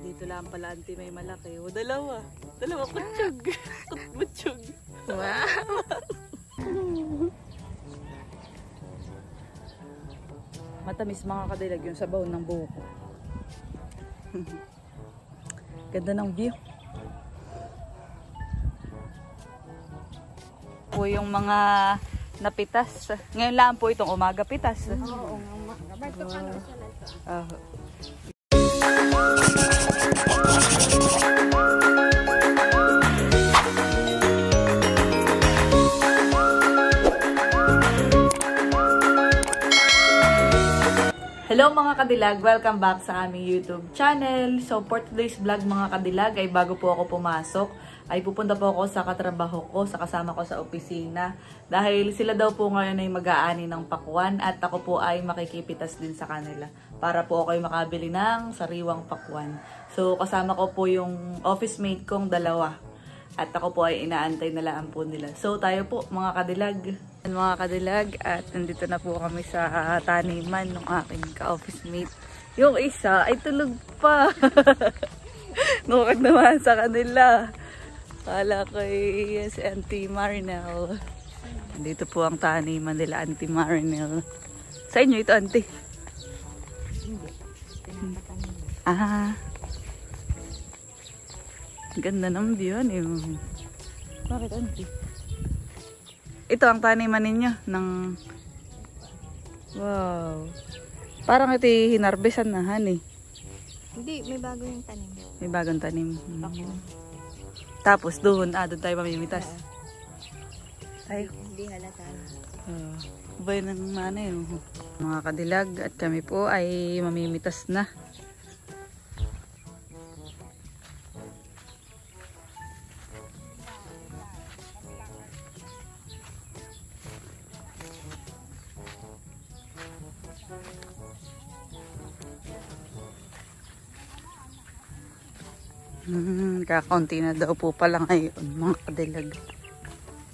Dito lang pala auntie may malaki. O dalawa. Dalawa kutsyog. Kutsyog. Wow! Matamis mga kadilag yung sabaw ng buko. Ganda ng view. Po yung mga napitas. Ngayon lang po itong umaga pitas. Oo, umaga. Ito ka na isa na ito. Hello mga kadilag! Welcome back sa aming YouTube channel. So for today's vlog mga kadilag ay bago po ako pumasok ay pupunta po ako sa katrabaho ko, sa kasama ko sa opisina. Dahil sila daw po ngayon ay mag-aani ng pakwan at ako po ay makikipitas din sa kanila. Para po ako ay makabili ng sariwang pakwan. So kasama ko po yung office mate kong dalawa. At ako po ay inaantay na lang po nila. So tayo po mga kadilag. Mga kadilag at nandito na po kami sa taniman ng aking ka-office mate. Yung isa ay tulog pa. Nukag naman sa kanila. Kala ko si Auntie Marinel. Nandito po ang taniman nila Auntie Marinel. Sa inyo ito Auntie? Ah. Ganda ng view eh. Bakit Auntie? Ito ang taniman ninyo ng... Wow. Parang ito hinarbesan na han eh. Hindi, may bago yung tanim. May bagong tanim. Tapos doon tayo mamimitas. Tayo. Hindi halata. Bay ng nanay. Mga kadilag at kami po ay mamimitas na. Kakaunti na daw po pala ngayon mga kadilag.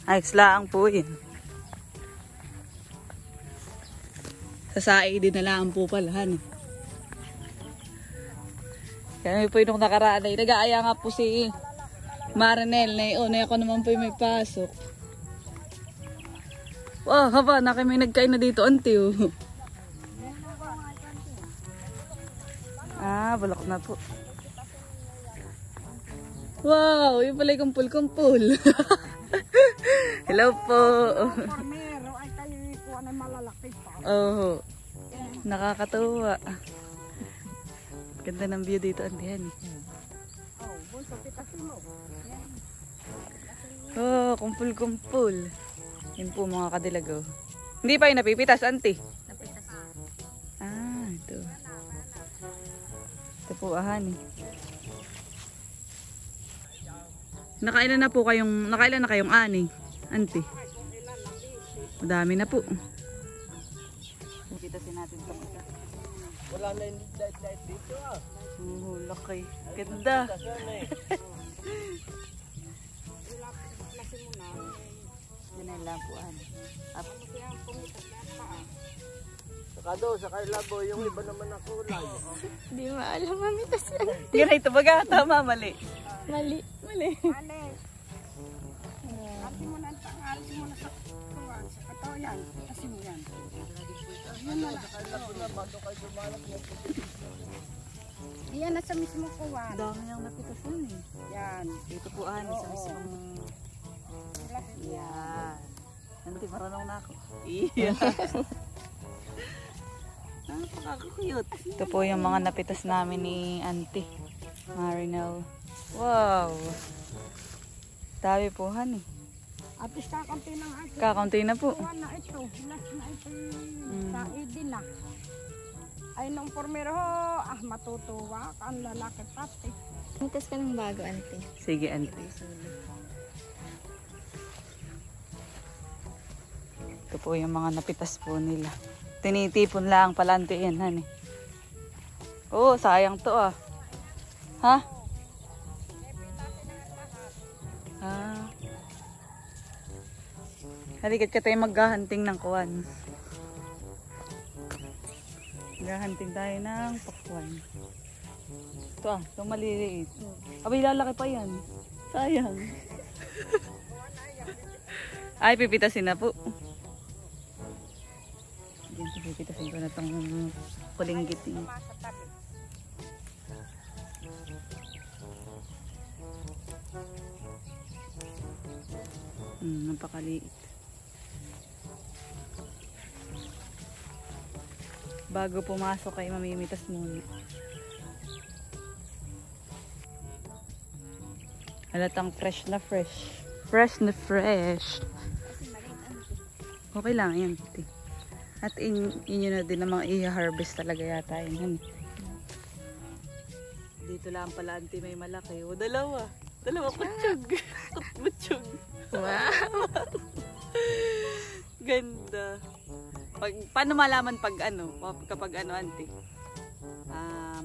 Ayos lang po yun. Sasai din na lang po pala. Kami po yung nakaraan ay nag-aaya nga po si Marinel na yun. Ako naman po yung may pasok. Wow, haba na kami nagkain na dito auntie. Balak na po. Wow, yung pala yung kumpul-kumpul. Hello po. Parmero ay kayo ikuha na malalaki pa. Oh, nakakatuwa. Ganda ng view dito, andihan. Oh, bunso pitasin mo. Oh, kumpul-kumpul. Yun po mga kadilag. Oh. Hindi pa yung napipitas, auntie. Napitas. Ito. Ito po, ahani. Nakailan na kayong ani, auntie? Madami na po. Pitasin natin ito. Wala na yung light dito Laki. Ganda. Yan lang po, Saka doon, sa Carlabo, yung iba naman na kulay. Hindi maalam mamitas yan. Ganito baga, tama, mali. Mali. Ale. Hati mo na sa kuwan, sa katayan. Kasi mo yan. Yun na lang. Iyan na sa mismo kuwan. Dami niyang napitas nun eh. Yan. Dito po, sa mismong... Yan. Auntie, marunong na ako. Iya. Napaka-cute. Ito po yung mga napitas namin ni Auntie Marinel. Wow. Dami po, han eh. At least kakunti ng akin. Kakaunti na po. Kuwan na ito. Last na ito. Sa idin na. Ay nung pormero matutuwa. Ang lalaki pati. Mitas ka ng bago, auntie. Sige, auntie. Ito po yung mga napitas po nila. Tinitipon lang pala auntie yan, han eh. Oh, sayang to ah. Ha? Halikat ka tayo maghahunting ng kuwan. Maghahunting tayo ng pakwan. Ito ito maliliit. Abay, lalaki pa yan. Sayang. Ay, pipitasin na po. Diyan, pipitasin ko na itong kulinggit. Sa tabi. Napakaliit. Bago pumasok ay mamimitas muna. Halatang fresh na fresh. Fresh na fresh. Okay lang yan. At inyo na din namang i-harvest talaga yata yun. Dito lang pala auntie may malaki. O dalawa. Dalawa kutsyog. Kutsyog. Wow! Ganda. Paano malaman pag ano? Kapag ano auntie?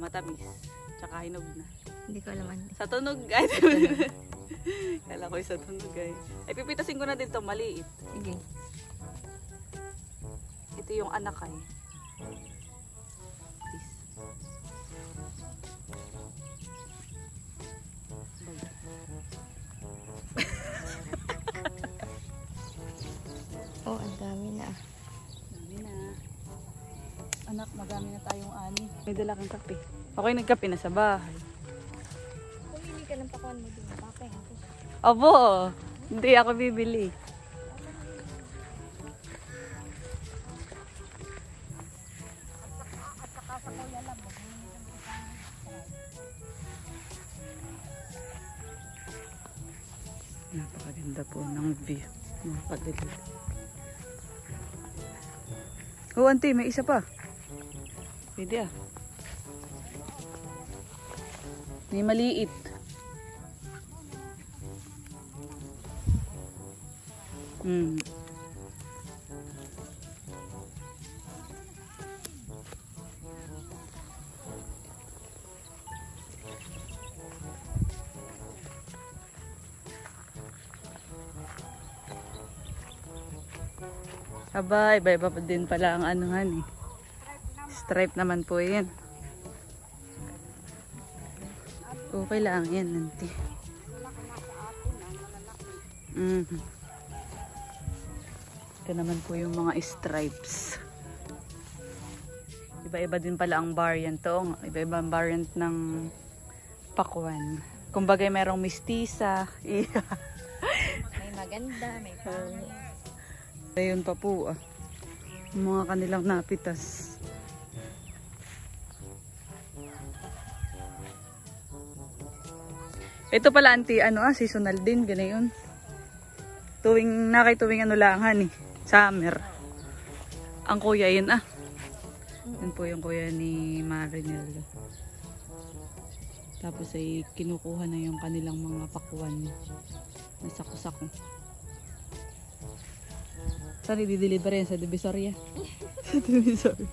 Matamis. Tsaka hinog na. Hindi ko alam ante. Sa tunog. Kala ko sa tunog ay. Ay pipitasin ko na din to maliit. Sige. Ito yung anak ay. Oh, ang dami na. Dami na. Anak, madami na tayong ani. May dala kang kape. Okay, nagkape na sa bahay. Pumili ka ng pakuan mo dun. Bakit ako? Abo, hindi ako bibili. Napakaganda po ng view. Mga kadilag. Oh, auntie, may isa pa. Pwede ah. May maliit. Aba, iba-iba pa din pala ang anuhan eh. Stripe naman po yan. Okay lang yan, auntie. Ito naman po yung mga stripes. Iba-iba din pala ang variant to. Iba-iba ang variant ng pakwan. Kumbaga merong mistisa. May maganda, may pangit. Ayun pa po mga kanilang napitas. Ito pala auntie, seasonal din, ganayon. Tuwing ano lang summer. Ang kuya yun Yun po yung kuya ni Marinel. Tapos ay kinukuha na yung kanilang mga pakwan. Nasako-sako. Saan i-deliver yan? Sa Divisoria? Sa Divisoria.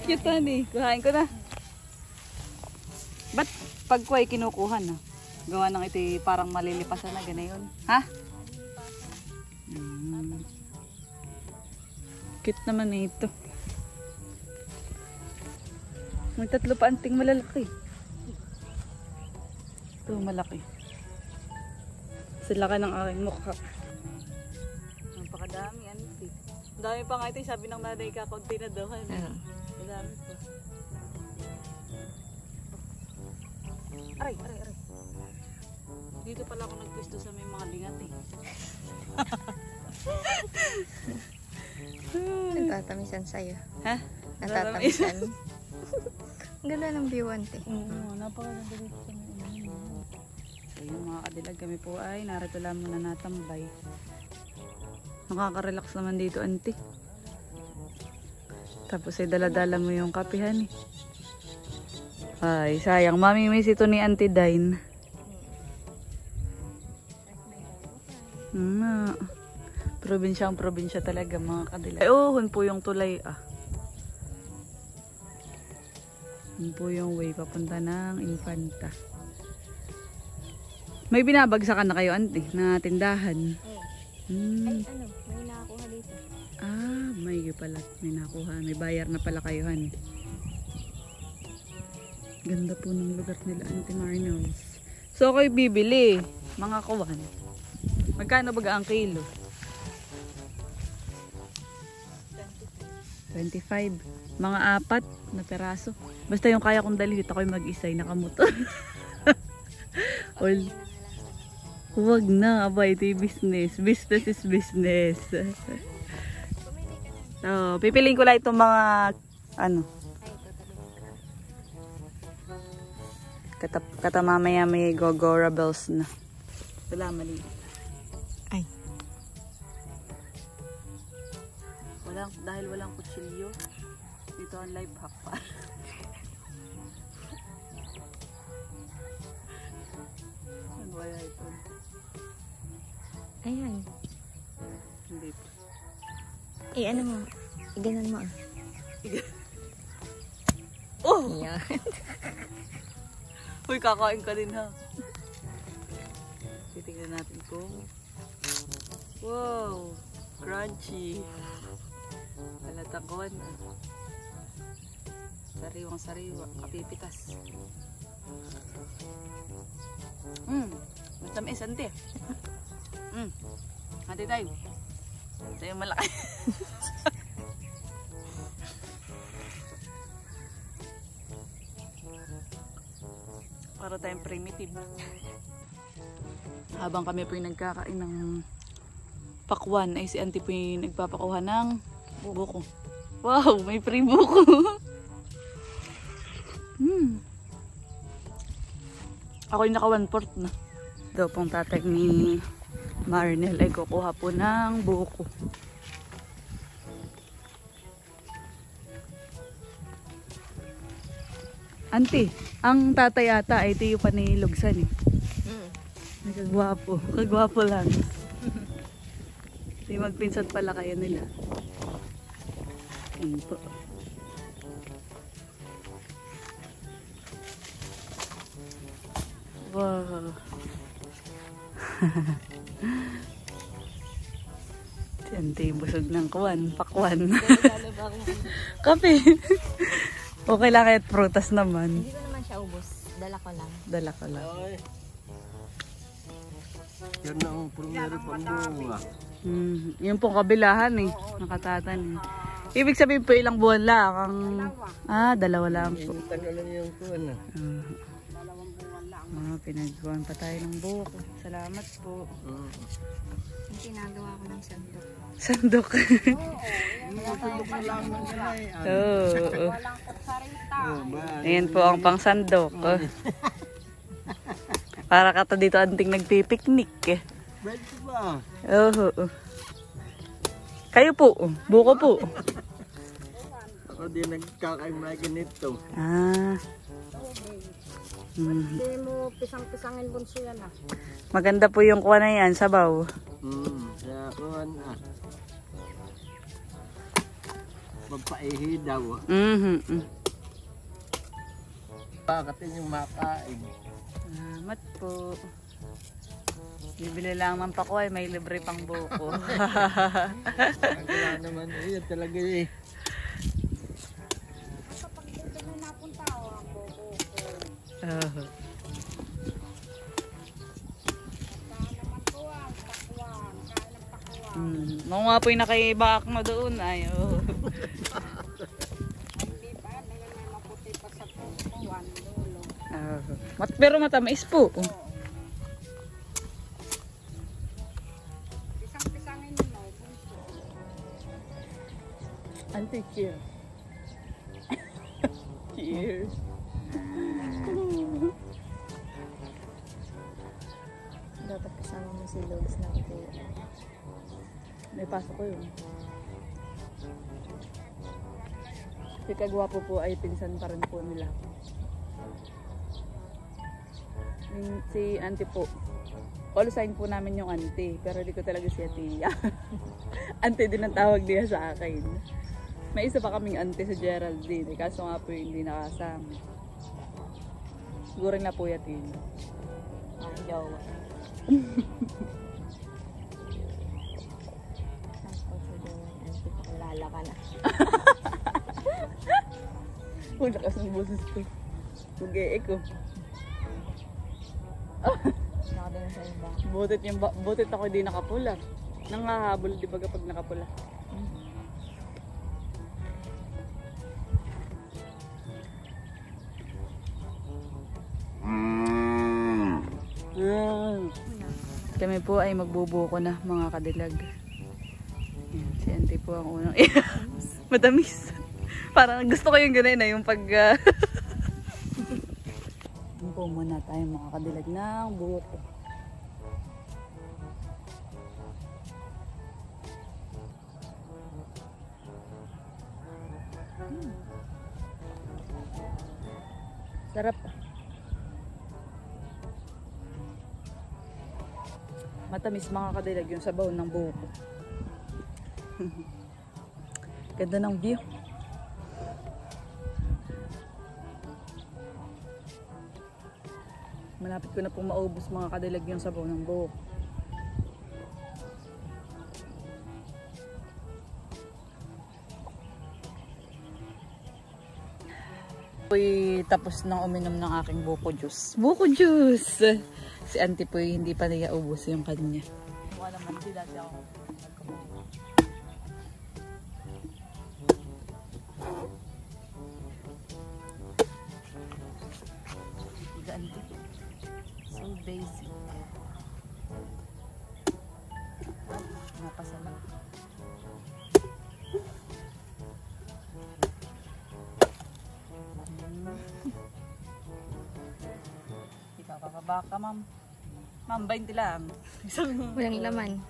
Cute honey. Kuhain ko na. Ba't pag kuhay kinukuha na? Gawa ng ito parang malilipasan na ganayon. Ha? Cute naman ito. May tatlo pa anting malalaki. Ito malaki. Sila ka ng aking mukha. Napakadami auntie. Ang dami pa nga ito. Sabi ng nanay ka, konti na daw. Ang dami pa. Aray. Dito pala ako nagpwesto sa may mga lingat eh. Natatamisan sa'yo. Ha? Natatamisan. Ang ganda ng view, ante. Oo, napakaganda dito sa may So yung mga kadilag kami po ay narito lang muna natambay. Nakaka-relax naman dito auntie. Tapos ay dala-dala mo yung kapihan eh. Ay sayang, mami-miss ito ni Auntie Dine. Probinsya talaga mga kadilag. Ay hun po yung tulay Yun po yung way papunta ng Infanta. May binabagsakan na kayo auntie na tindahan. Ay, may nakakuha dito. May pala. May nakuha. May bayar na pala kayo, han. Ganda po ng lugar nila, Auntie Marnos. So, ako'y bibili. Mga kawan. Magkano ba ang kilo? 25. Mga 4 na peraso. Basta yung kaya kong dalhin, ako'y mag-isay nakamotor. Or, huwag na, abay, ito yung business. Business is business. So, pipiliin ko lang itong mga, ano, kata mamaya may Gogora bells na. Wala, mali. Ay. Dahil walang kutsilyo, dito ang life hack pa. Ano kaya ito? Ayan. Hindi. Ano mo? Iganan mo. Oh! Ayan. Uy, kakain ka din ha. Titignan natin kung... Wow! Crunchy! Halatang kawan. Sariwang sariwa. Kapipitas. Matamis, ante. Ante tayo. Tayo malaki. Para tayong primitive. Habang kami po yung nagkakain ng pakwan, ay si auntie po yung nagpapakuha ng buko. Wow, may free buko. Ako yung naka 1/4 na. Daw pong tatay ni Marnel ay kukuha po ng buko. Auntie, ang tatay ata ay tiyo pa ni Lugsan eh. Nagagwapo. Kagwapo lang. Di magpinsan pala kayo nila. Yan po. Wow. Auntie, busog ng pakwan. Kape. Okay lang kahit prutas naman. Hindi ko naman siya ubos. Dala ko lang. Dala ko lang. Yan ang primero pang bunga. Yung pong kabilahan eh. Nakatatan eh. Ibig sabihin po ilang buwan lang. Dalawa lang po. Tagal lang yung kuwan na. Dalawang buwan lang. Pinagawan pa tayo ng buko. Salamat po. Yung ginagawa ko ng sandok. Sandok. Oo. Walang kutsarita. Ayan po ang pang sandok. Para kata dito anting nagpipiknik eh. Pwede ba? Oo. Kayo po, buko po. Ako din nagkakaimay ganito. Hindi mo pisang-pisangin bunso yan ah. Maganda po yung kuha na yan, sabaw. Kaya kuwan ah. Magpaihi daw. Bakatin yung makain. Salamat po. Bibili lang man pa ko ay may libre pang buko. Wala naman. Yan talaga eh. Kapag dito na napunta ang buko. Uh, Saan naman ko ang pakwan. Kain ng pakwan. Mga nga po yung nakaibak mo doon. Ay, oh. Hindi pa. Dahil may maputi pa sa pakwan. Dulo. Pero matamis po. Pisang-pisangin mo. Bunso. Auntie, cheers. Cheers. Dapat kasama mo si Logs na ako. May pasok ko yun. Si Kagwapo po ay pinsan pa rin po nila. Si auntie po. All sign po namin yung auntie. Pero di ko talaga siya tiya. Auntie din ang tawag niya sa akin. May isa pa kaming auntie sa Geraldine. Kaso nga po hindi nakasama. Siguro na po yatin. Ang jowa. Lala ka na. Oh, lakas ng boses ko. Mag-e-echo. Nakadala sa iba. Butit ako di nakapula. Nangahabol di ba kapag nakapula? Kami po ay magbubuko na mga kadilag. Yan, si auntie po ang unang matamis. Parang gusto ko yung ganun na yung pag po muna tayo mga kadilag ng buko. Sarap. Matamis mga kadilag yung sabaw ng buko. Ganda ng view. Malapit ko na pong maubos mga kadilag yung sabaw ng buko. Po'y tapos nang uminom ng aking buko juice. Buko juice! Si auntie po'y hindi pa niya ubos yung kanya. Mukha naman di dati ako. Auntie. So basic. Napasama. Baka ma'am. Ma'am, 20 lang. Walang laman.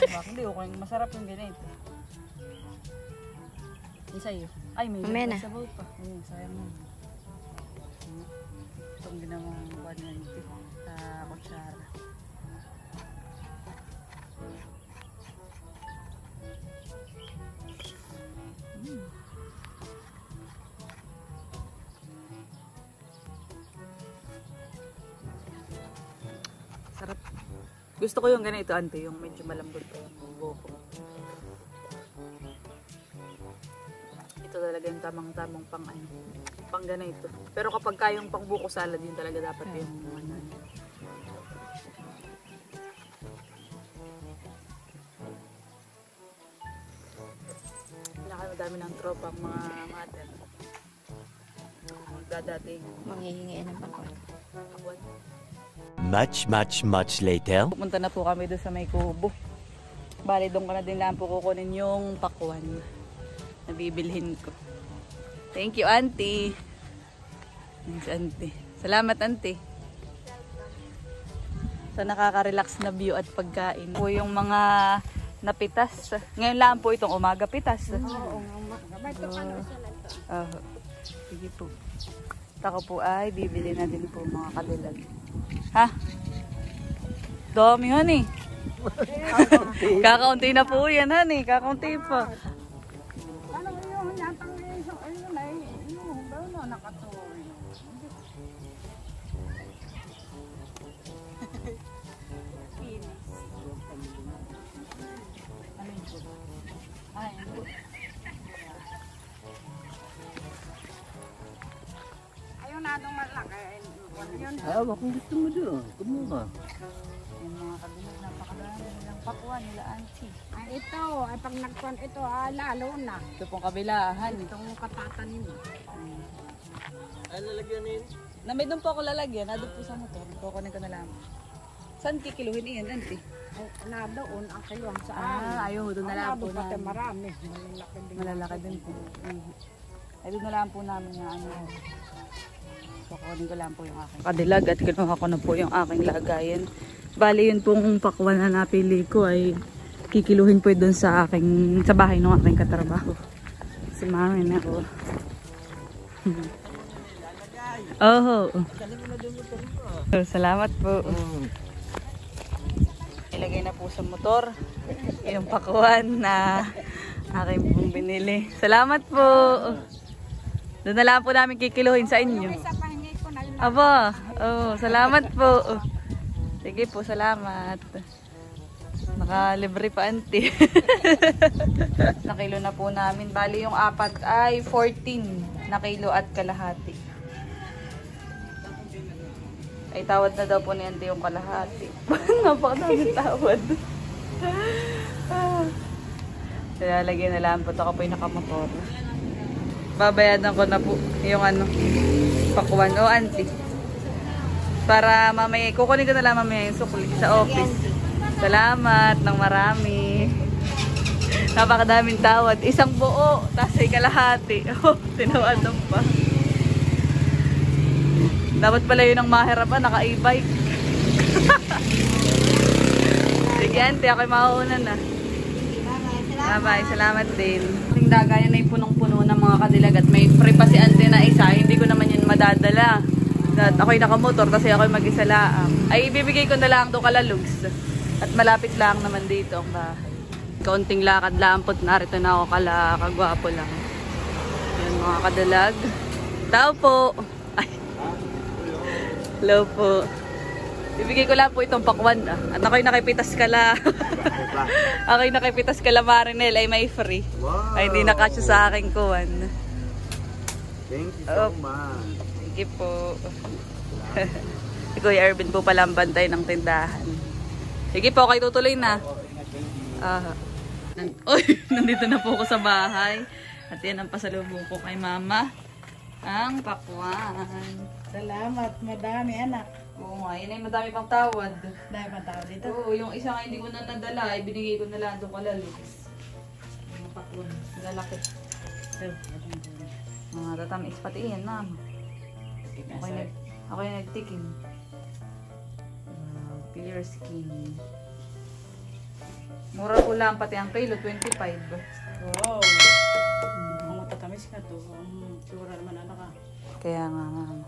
Baka hindi, okay. Masarap yung ganito. Isa yun. Ay, may Mamaya na. sabaw pa. Sayang mo. Itong ginawang 190 sa kutsara. Sarap. Gusto ko yung ganito, ante, yung medyo malambot pa yung buko. Ito talaga yung tamang-tamang pang ganito. Pero kapag kayong pang buko salad, yun talaga dapat yung ano. Madami ng tropang mga mother. Dadating. Manghihingi ng pakwan. Much later. Pupunta na po kami doon sa may kubo. Bali, doon ko na din lang po kukunin yung pakwan na bibilhin ko. Thank you, auntie. Thanks, auntie. Salamat, auntie. Sa nakaka-relax na view at pagkain. Po yung mga napitas. Ngayon lang po itong umaga pitas. Oo, ito ka na siya lang to. Sige po. Ako po ay bibili na din po mga kadilag. Ha? Dami honey. Kakaunti na po yan honey. Kakaunti pa. Ano yung natang ayun ay yung daw nakatuloy. Ayun na itong malaki. Awa kung gusto mo doon. Kumuha. Yung mga kadilag, napakadami nilang pakwan nila auntie. Ay ito, ay pag nagkuhan ito, lalo na. Ito pong kabilahan. Itong katatanim. Ay, lalagyanin. Na may doon po ako lalagyan. Nandun po sa motor. Kukunin ko na lang. Saan kikiluhin iyan auntie? Ay, na doon ang kiluang sa amin. Ayaw. Doon na lang po pati namin. marami. Malalaki din. Malalaki din po. Ay, doon na lang po namin yung ano. Kukunin ko lang po yung aking kadilag at kinuha ko na po yung aking lagayan. Bali yun pong pakwan na napili ko ay kikiluhin po doon sa bahay ng aking katrabaho. Si mami na ko. Salamat po. Ilagay na po sa motor yung pakwan na aking pong binili. Salamat po. Doon na lang po namin kikiluhin sa inyo. Isa pahingi ko na yun. Aba, salamat po. Sige po, salamat. Nakalibre pa auntie. Nakilo na po namin. Bali yung apat ay 14 na kilo at kalahati. Ay tawad na daw po ni Auntie yung kalahati. Napakadaming tawad. Lalagyan na lang po. Ito po yung nakamotor. Babayadan ko na po yung pakwan. O, Auntie. Para mamaya, kukunin ko na lang mamaya yung sukli sa office. Salamat ng marami. Napakadaming tawad. Isang buo, tapos ay kalahati. Oh, tinawadan pa. Dapat pala yun ang mahirapan, naka-e-bike. Sige, Auntie, ako'y mauna na. Bye-bye, salamat din. Ting dagayan na yung punong-puno ng mga kadilag at may free pa si Auntie na isa. Hindi ko naman yun madadala. At ako'y nakamotor kasi ako'y mag-isa laang. Ay, ibibigay ko na lang doon kalalugs. At malapit lang naman dito ang bahay. Kaunting lakad lampot, narito na ako kagwapo lang. Yan mga kadalag. Tao po. Ay. Hello po. Bibigay ko lang po itong pakwan. At ako'y nakipitas kala. Ako'y nakipitas kala Marinel ay may free. Wow. Ay hindi nakasya sa aking kuwan. Thank you so much. Sige po. Si Kuya Erwin po pala ang bantay ng tindahan. Sige po, kayo tutuloy na. Uy, nandito na po ako sa bahay. At yan ang pasalubong ko kay Mama. Ang pakwan. Salamat, madami anak. Oo nga, yun ay madami pang tawad. Dahil matao dito. Oo, yung isa nga hindi ko na nadala, ay binigay ko na lang doon kalalugs. Yung pakwan, lalaki. Mga tatamis pati yan, Mama. Ako yung nagtikim. Clear skin. Mura ko lang pati ang kilo, 25. Wow. Ang matatamis ka to. Ang sura naman anak ka. Kaya nga, Mama.